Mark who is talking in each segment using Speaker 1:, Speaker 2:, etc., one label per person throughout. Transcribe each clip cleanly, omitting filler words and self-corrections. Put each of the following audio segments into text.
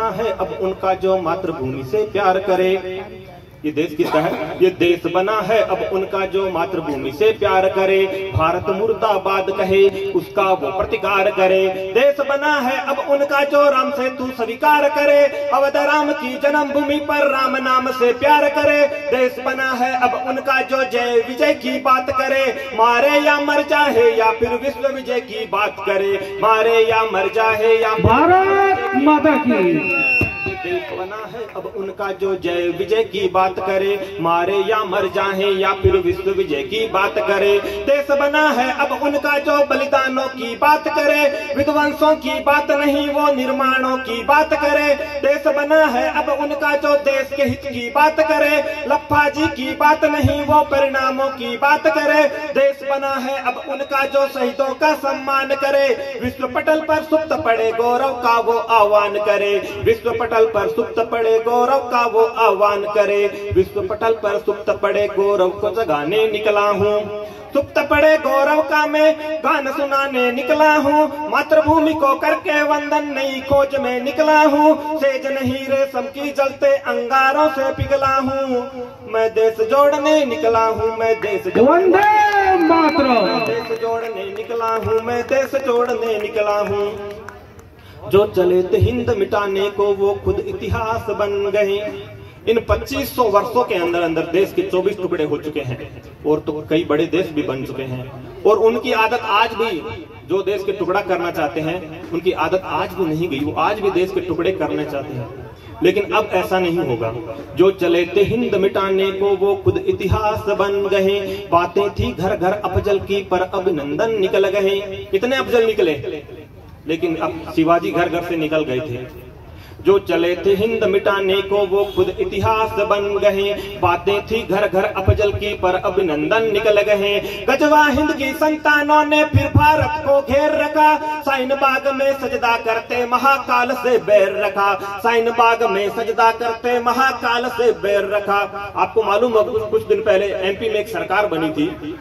Speaker 1: बना है अब उनका जो मातृभूमि से प्यार करे। ये देश किसका है? ये देश बना है अब उनका जो मातृभूमि से प्यार करे। भारत मुर्दाबाद कहे उसका वो प्रतिकार करे। देश बना है अब उनका जो राम से तू स्वीकार करे। अवध राम की जन्मभूमि पर राम नाम से प्यार करे। देश बना है अब उनका जो जय विजय की बात करे। मारे या मर जाए या फिर विश्व विजय की बात करे। मारे या मर जाए या
Speaker 2: भारत माता की।
Speaker 1: देश बना है अब उनका जो जय विजय की बात करे। मारे या मर जाए या फिर विश्व विजय की बात करे। देश बना है अब उनका जो बलिदानों की बात करे। विध्वंसों की बात नहीं वो निर्माणों की बात करे। देश बना है अब उनका जो देश के हित की बात करे। लफ्फाजी की बात नहीं वो परिणामों की बात करे। देश बना है अब उनका जो शहीदों का सम्मान करे। विश्व पटल पर सुप्त पड़े गौरव का वो आह्वान करे। विश्व पटल पर सुप्त पड़े गौरव का वो आह्वान करे। विश्व पटल पर सुप्त पड़े गौरव को जगाने निकला हूँ। सुप्त पड़े गौरव का मैं गान सुनाने निकला हूँ। मातृभूमि को करके वंदन नई खोज में निकला हूँ। सेज नहीं रेशम की जलते अंगारों से पिघला हूँ। मैं देश जोड़ने निकला हूँ। मैं देश
Speaker 2: वंदे मातरम।
Speaker 1: मैं देश जोड़ने निकला हूँ। मैं देश जोड़ने निकला हूँ। जो चले थे हिंद मिटाने को वो खुद इतिहास बन गए। इन 2500 वर्षों के अंदर अंदर देश के 24 टुकड़े हो चुके हैं और तो कई बड़े देश भी बन चुके हैं। और उनकी आदत आज भी, जो देश के टुकड़ा करना चाहते हैं उनकी आदत आज भी नहीं गई। वो आज भी देश के टुकड़े करना चाहते हैं, लेकिन अब ऐसा नहीं होगा। जो चले थे हिंद मिटाने को वो खुद इतिहास बन गए। बातें थी घर घर अफजल की पर अभिनंदन निकल गए। कितने अफजल निकले, लेकिन अब शिवाजी घर घर से निकल गए थे। जो चले थे हिंद मिटाने को वो खुद इतिहास बन गए। बातें थी घर घर अफजल की पर अभिनंदन निकल गए। गजवा हिंद की संतानों ने फिर भारत को घेर रखा। साइन बाग में सजदा करते महाकाल से बैर रखा। साइन बाग में सजदा करते महाकाल से बैर रखा। आपको मालूम होगा कुछ दिन पहले एमपी में एक सरकार बनी थी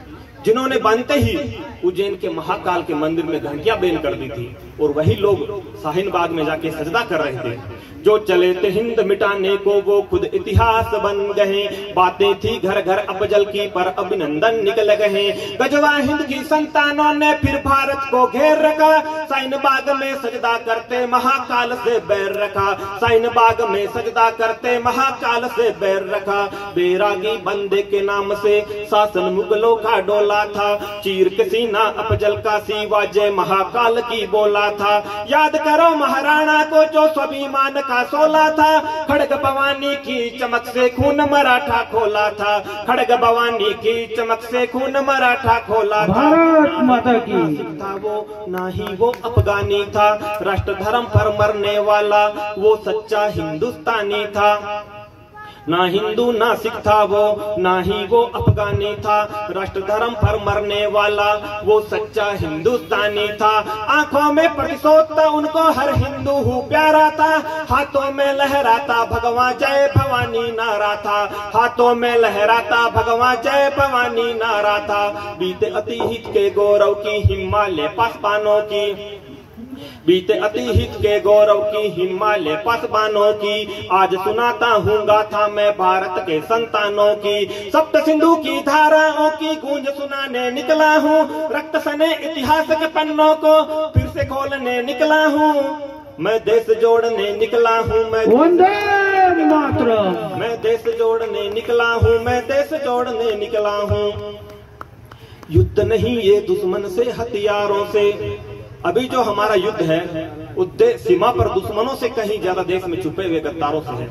Speaker 1: जिन्होंने बनते ही उज्जैन के महाकाल के मंदिर में घंटियां बेन कर दी थी और वही लोग शाहीन बाग में जाके सजदा कर रहे थे। जो चले थे हिंद मिटाने को वो खुद इतिहास बन गए। बातें थी घर घर अफजल की पर अभिनंदन निकल गए। गजवा हिंद की संतानों ने फिर भारत को घेर रखा। साइन बाग में सजदा करते महाकाल से बैर रखा। साइन बाग में सजदा करते महाकाल से बैर रखा। बैरागी बंदे के नाम से शासन मुगलों का डोला था। चीर के सीना अफजल का शिवाजी महाकाल की बोला था। याद करो महाराणा को जो स्वाभिमान का सोला था। खड़ग भवानी की चमक से खून मराठा खोला था। खड़ग भवानी की चमक से खून मराठा खोला था।
Speaker 2: भारत माता की।
Speaker 1: था वो ना ही वो अफगानी था। राष्ट्र धर्म पर मरने वाला वो सच्चा हिंदुस्तानी था। ना हिंदू ना सिख था वो, ना ही वो अफगानी था। राष्ट्र धर्म पर मरने वाला वो सच्चा हिंदुस्तानी था। आंखों में प्रतिशोध था उनको हर हिंदू हूँ प्यारा था। हाथों में लहराता भगवान जय भवानी नारा था। हाथों में लहराता भगवान जय भवानी नारा था। बीते अतीत के गौरव की हिमालय पासवानों की। बीते अतीत के गौरव की हिमालय पासवानों की। आज सुनाता हूँ गाथा मैं भारत के संतानों की। सप्त सिंधु की धाराओं की गूंज सुनाने निकला हूँ। रक्त सने इतिहास के पन्नों को फिर से खोलने निकला हूँ। मैं देश जोड़ने निकला हूँ। मैं
Speaker 2: वंदे मातरम।
Speaker 1: मैं देश जोड़ने निकला हूँ। मैं देश जोड़ने निकला हूँ। युद्ध नहीं ये दुश्मन से हथियारों से। अभी जो हमारा युद्ध है उद्देश्य सीमा पर दुश्मनों से कहीं ज्यादा देश में छुपे हुए गद्दारों से है।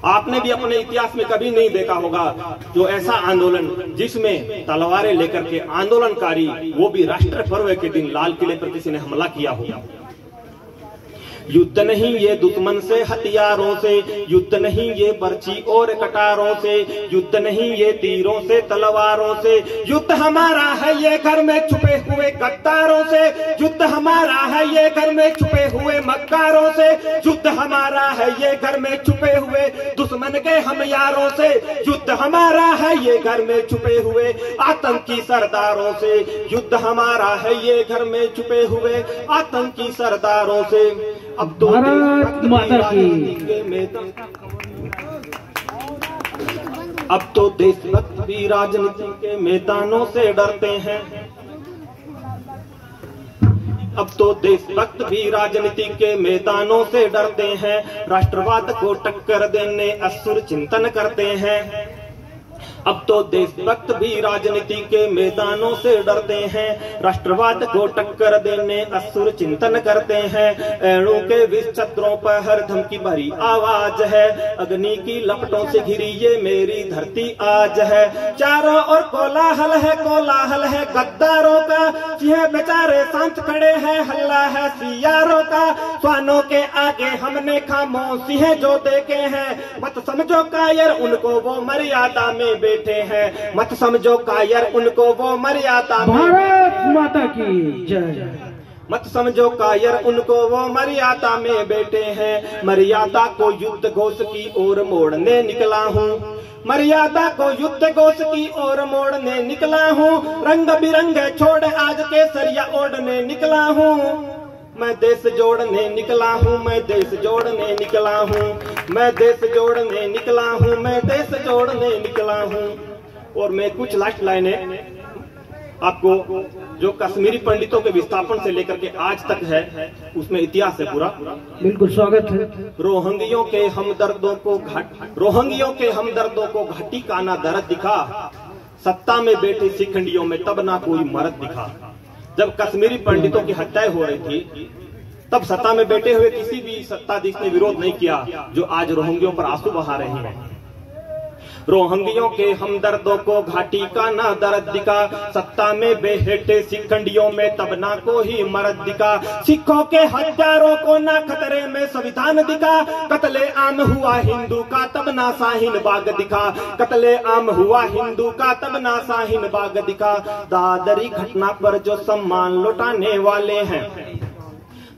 Speaker 1: आपने भी अपने इतिहास में कभी नहीं देखा होगा जो ऐसा आंदोलन जिसमें तलवारें लेकर के आंदोलनकारी, वो भी राष्ट्र पर्व के दिन लाल किले पर किसी ने हमला किया होगा। युद्ध नहीं ये दुश्मन से हथियारों से। युद्ध नहीं ये बर्छी और कटारों से। युद्ध नहीं ये तीरों से तलवारों से। युद्ध हमारा है ये घर में छुपे हुए गद्दारों से। युद्ध हमारा है ये घर में छुपे हुए मक्कारों से। युद्ध हमारा है ये घर में छुपे हुए दुश्मन के हम यारों से। युद्ध हमारा है ये घर में छुपे हुए आतंकी सरदारों से। युद्ध हमारा है ये घर में छुपे हुए आतंकी सरदारों से। अब तो
Speaker 2: भारत माता की।
Speaker 1: अब तो देशभक्त भी राजनीति के मैदानों से डरते हैं। अब तो देशभक्त भी राजनीति के मैदानों से डरते हैं। राष्ट्रवाद को टक्कर देने असुर चिंतन करते हैं। अब तो देशभक्त भी राजनीति के मैदानों से डरते हैं। राष्ट्रवाद को टक्कर देने असुर चिंतन करते हैं। एणु के विष छत्रों पर हर धमकी भरी आवाज है। अग्नि की लपटों से घिरी ये मेरी धरती आज है। चारों ओर कोलाहल है गद्दारों का। सिंह बेचारे शांत खड़े हैं, हल्ला है सियारों का। स्वानों के आगे हमने खामोशी है जो देखे हैं। मत समझो कायर उनको वो मर्यादा में बैठे हैं। मत समझो कायर उनको वो मर्यादा में।
Speaker 2: भारत माता की जय।
Speaker 1: मत समझो कायर उनको वो मर्यादा में बैठे हैं। मर्यादा को युद्ध घोष की ओर मोड़ने निकला हूँ। मर्यादा को युद्ध घोष की ओर मोड़ने निकला हूँ। रंग बिरंगे छोड़ आज केसरिया ओढ़ने निकला हूँ। मैं देश जोड़ने निकला हूँ, मैं देश जोड़ने निकला हूँ, मैं देश जोड़ने निकला हूँ, मैं देश जोड़ने निकला हूँ। और मैं कुछ लास्ट लाइनें आपको जो कश्मीरी पंडितों के विस्थापन से लेकर के आज तक है उसमें इतिहास है पूरा।
Speaker 2: बिल्कुल स्वागत है।
Speaker 1: रोहंगियों के हमदर्दों को घाटी का ना दर्द दिखा। सत्ता में बैठे शिखंडियों में तब ना कोई मर्द दिखा। जब कश्मीरी पंडितों की हत्याएं हो रही थी तब सत्ता में बैठे हुए किसी भी सत्ताधीश ने विरोध नहीं किया जो आज रोहिंग्यों पर आंसू बहा रहे हैं। रोहिंग्यों के हमदर्दों को घाटी का ना दर्द दिखा। सत्ता में बेहटे शिखंडियों में तब ना कोई मर्द दिखा। सिखों के हत्यारों को ना खतरे में संविधान दिखा। कत्ले आम हुआ हिंदू का तब ना शाहीन बाग दिखा। कत्ले आम हुआ हिंदू का तब ना शाहीन बाग दिखा। दादरी घटना पर जो सम्मान लौटाने वाले हैं,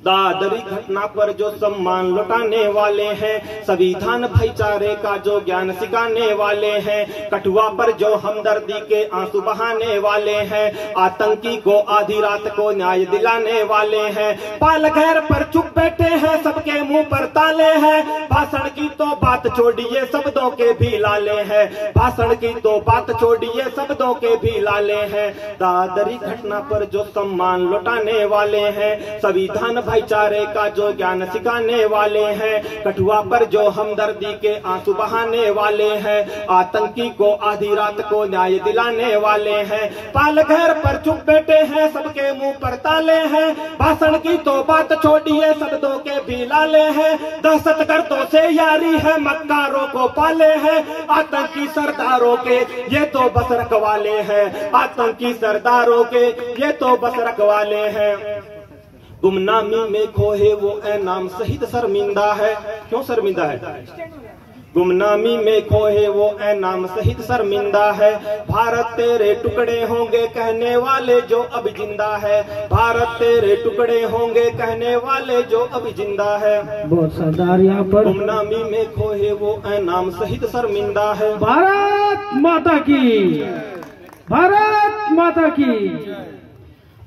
Speaker 1: दादरी घटना पर जो सम्मान लौटाने वाले हैं। संविधान भाईचारे का जो ज्ञान सिखाने वाले हैं। कठुआ पर जो हमदर्दी के आंसू बहाने वाले हैं। आतंकी को आधी रात को न्याय दिलाने वाले हैं। पालघर पर चुप बैठे हैं, सबके मुंह पर ताले हैं। भाषण की तो बात छोड़िए शब्दों के भी लाले हैं। भाषण की तो बात छोड़िए शब्दों के भी लाले हैं। दादरी घटना पर जो सम्मान लौटाने वाले हैं। संविधान भाईचारे का जो ज्ञान सिखाने वाले हैं। कठुआ पर जो हमदर्दी के आंसू बहाने वाले हैं। आतंकी को आधी रात को न्याय दिलाने वाले हैं। पालघर पर चुप बैठे हैं, सबके मुंह पर ताले हैं। भाषण की तो बात छोड़िए शब्दों के भी लाले हैं। दहशतगर्दों से यारी है, मक्कारों को पाले हैं। आतंकी सरदारों के ये तो बस रखवाले हैं। आतंकी सरदारों के ये तो बस रखवाले हैं। गुमनामी में खोए वो नाम सहित शर्मिंदा है। क्यों शर्मिंदा है? गुमनामी में खोए वो नाम सहित शर्मिंदा है। भारत तेरे टुकड़े होंगे कहने वाले जो अब जिंदा है। भारत तेरे टुकड़े होंगे कहने वाले जो अब जिंदा है।
Speaker 2: बहुत सरदार यहाँ पर।
Speaker 1: गुमनामी में खोए वो नाम सहित शर्मिंदा है।
Speaker 2: भारत माता की, भारत माता की।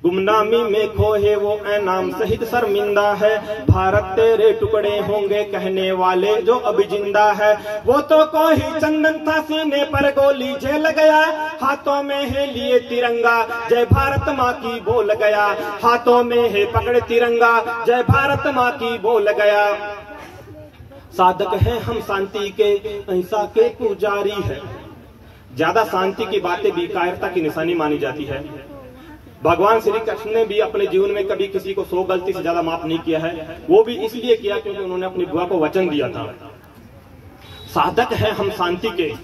Speaker 1: गुमनामी में खोए वो नाम सहित शर्मिंदा है। भारत तेरे टुकड़े होंगे कहने वाले जो अब जिंदा है। वो तो कोई चंदन था सीने पर गोली झेल गया। हाथों में है लिए तिरंगा जय भारत माँ की बोल गया। हाथों में है पकड़े तिरंगा जय भारत माँ की बोल गया। साधक है हम शांति के, अहिंसा के पुजारी है। ज्यादा शांति की बातें भी कायरता की निशानी मानी जाती है। भगवान श्री कृष्ण ने भी अपने जीवन में कभी किसी को 100 गलती से ज्यादा माफ नहीं किया है। वो भी इसलिए किया क्योंकि उन्होंने अपनी बुआ को वचन दिया था। साधक है हम शांति के,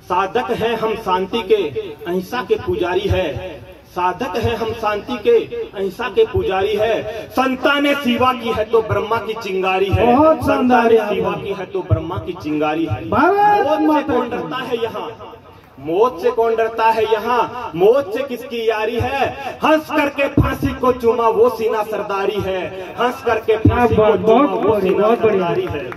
Speaker 1: साधक है हम शांति के, अहिंसा के पुजारी है। साधक है हम शांति के, अहिंसा के पुजारी है। संतान शिवा की है तो ब्रह्मा की चिंगारी है।
Speaker 2: बहुत शानदार।
Speaker 1: शिवा की है तो ब्रह्मा की चिंगारी है।
Speaker 2: भारत
Speaker 1: कौन डरता है यहाँ? मौत से कौन डरता है यहाँ? मौत से किसकी यारी है? हंस करके फांसी को चूमा वो सीना सरदारी है। हंस करके फांसी को चूमा वो सीना सरदारी है।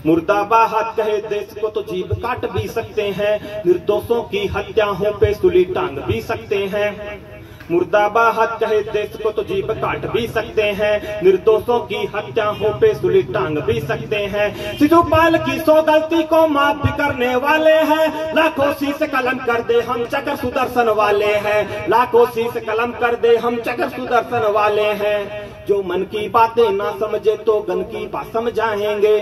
Speaker 1: मुर्दाबाद कहे देश को तो जीभ काट भी सकते हैं। निर्दोषों की हत्याओं पे सुली टांग भी सकते हैं। मुर्दाबाद कहे देश को तो जीभ काट भी सकते हैं, निर्दोषों की हत्याओं पे सुली टांग भी सकते हैं। शिशुपाल की 100 गलती को माफ भी करने वाले हैं, लाखों शीश कलम कर दे हम चक्र सुदर्शन वाले हैं, लाखों शीश कलम कर दे हम चक्र सुदर्शन वाले हैं। जो मन की बातें ना समझे तो गन की बात समझाएंगे,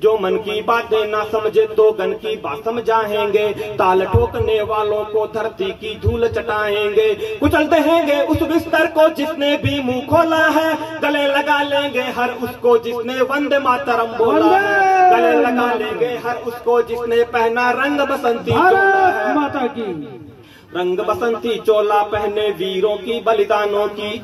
Speaker 1: जो मन की बातें ना समझे तो गन की बात समझाएंगे। ताल ठोकने वालों को धरती की धूल चटाएंगे, कुचल देंगे उस बिस्तर को जिसने भी मुंह खोला है, गले लगा लेंगे हर उसको जिसने वंदे मातरम बोला है, गले लगा लेंगे हर उसको जिसने पहना रंग बसंती चोला है।
Speaker 2: माता की
Speaker 1: रंग बसंती चोला पहने वीरों की बलिदानों की,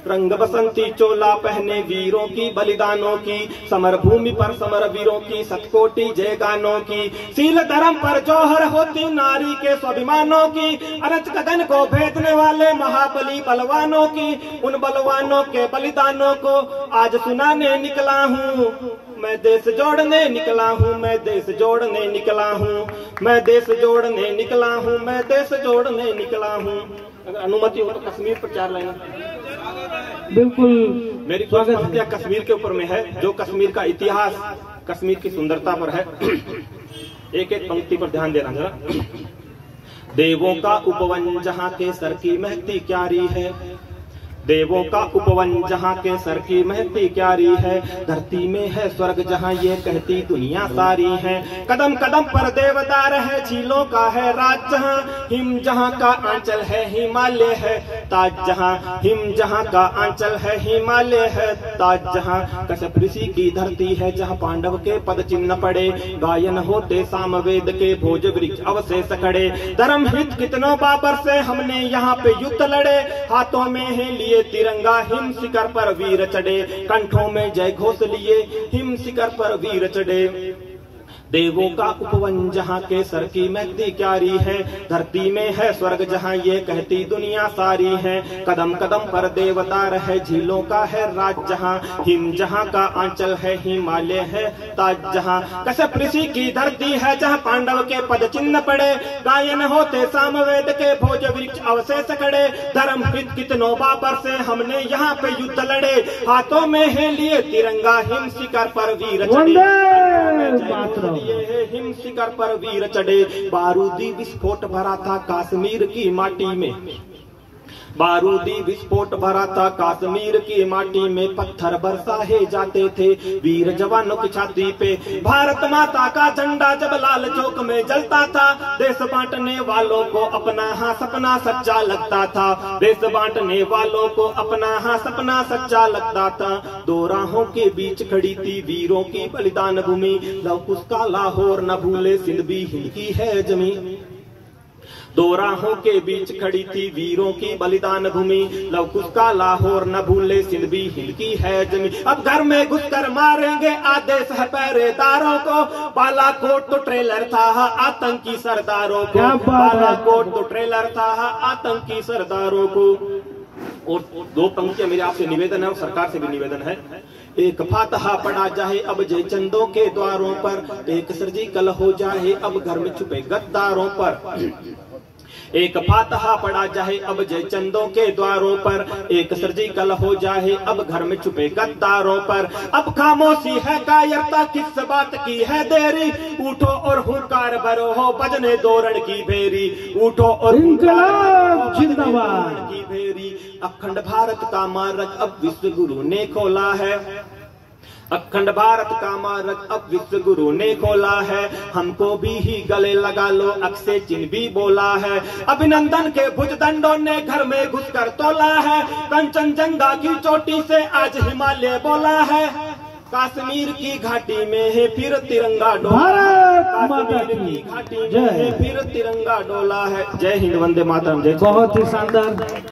Speaker 1: रंग बसंती चोला पहने वीरों की बलिदानों की, समर भूमि पर समर वीरों की सतकोटि जय गानों की। सील धर्म पर जौहर होती नारी के स्वाभिमानों की, अरच गगन को भेदने वाले महाबली बलवानों की, उन बलवानों के बलिदानों को आज सुनाने निकला हूँ। मैं देश जोड़ने निकला हूँ, मैं देश जोड़ने निकला हूँ, मैं देश जोड़ने निकला हूँ, मैं देश जोड़ने निकला हूँ। अगर अनुमति हो तो कश्मीर पर 4 लाइन।
Speaker 2: बिल्कुल
Speaker 1: मेरी स्वागत कश्मीर के ऊपर में है, जो कश्मीर का इतिहास, कश्मीर की सुंदरता पर है। एक एक पंक्ति पर ध्यान देना जरा। देवों का उपवन जहाँ के सर की महती क्यारी है, देवों का उपवन जहाँ के सर की महती क्यारी है, धरती में है स्वर्ग जहाँ ये कहती दुनिया सारी है। कदम कदम पर देवदार है, झीलों का है राज जहाँ, हिम जहाँ का आंचल है हिमालय है ताज जहाँ, हिम जहाँ का आंचल है हिमालय है ताज जहाँ। कश्यप ऋषि की धरती है जहाँ पांडव के पद चिन्ह पड़े, गायन होते सामवेद के भोज वृक्ष अवशेष खड़े। धर्म हित कितनों बाबर से हमने यहाँ पे युद्ध लड़े, हाथों में है लिए तिरंगा हिम शिखर पर वीर चढ़े, कंठों में जय घोष लिए हिम शिखर पर वीर चढ़े। देवों का उपवन जहाँ के सर की महती क्यारी है, धरती में है स्वर्ग जहाँ ये कहती दुनिया सारी है। कदम कदम पर देवदार है, झीलों का है राज जहाँ, हिम जहाँ का आंचल है हिमालय है ताज जहाँ। कश्यप ऋषि की धरती है जहाँ पांडव के पद चिन्ह पड़े, गायन होते सामवेद के भोज वृक्ष अवशेष खड़े। धर्म हित कितनों बाबर से हमने यहाँ पे युद्ध लड़े, हाथों में है लिए तिरंगा हिम शिखर पर वीर चढ़े, ये है हिम शिखर पर वीर चढ़े। बारूदी विस्फोट भरा था कश्मीर की माटी में, बारूदी विस्फोट भरा था कश्मीर की माटी में, पत्थर बरसाए जाते थे वीर जवानों की छाती पे। भारत माता का झंडा जब लाल चौक में जलता था, देश बांटने वालों को अपना हाँ सपना सच्चा लगता था, देश बांटने वालों को अपना हाँ सपना सच्चा लगता था। दो राहों के बीच खड़ी थी वीरों की बलिदान भूमि, लव उसका लाहौर न भूले सिंध भी हिंद की है जमीन। दो राहों के बीच खड़ी थी वीरों की बलिदान भूमि, लव उसका लाहौर न भूले सिंध भी हिंद की है जमीन। अब घर में घुसकर मारेंगे आदेश है पहरेदारों को, बालाकोट तो ट्रेलर था आतंकी सरदारों को, बालाकोट तो ट्रेलर था आतंकी सरदारों को। और 2 पंक्तियां मेरे आपसे निवेदन है और सरकार से भी निवेदन है। एक फातहा पड़ा जाए अब जय चंदों के द्वारों पर, एक सर्जिकल हो जाए अब घर में छुपे गद्दारों पर। एक फातहा पड़ा जाए अब जय चंदों के द्वारों पर, एक सर्जिकल हो जाए अब घर में छुपे गद्दारों पर। अब खामोशी है कायरता किस बात की है देरी, उठो और हुंकार भरो हो बजने दोरण की भेरी, उठो और
Speaker 2: इंकलाब जिंदाबाद
Speaker 1: की भेरी। अखंड भारत का मार्ग अब विश्व गुरु ने खोला है, अखंड भारत का मार्ग अब विश्व गुरु ने खोला है। हमको भी ही गले लगा लो अक्षय चिन्ह भी बोला है, अभिनंदन के भुजदंडों ने घर में घुसकर तोला है। कंचनजंगा की चोटी से आज हिमालय बोला है, कश्मीर की घाटी में है फिर तिरंगा डोला, कश्मीर की घाटी में है फिर तिरंगा डोला है। जय हिंद, वंदे मातरम। जय।
Speaker 2: बहुत ही शानदार।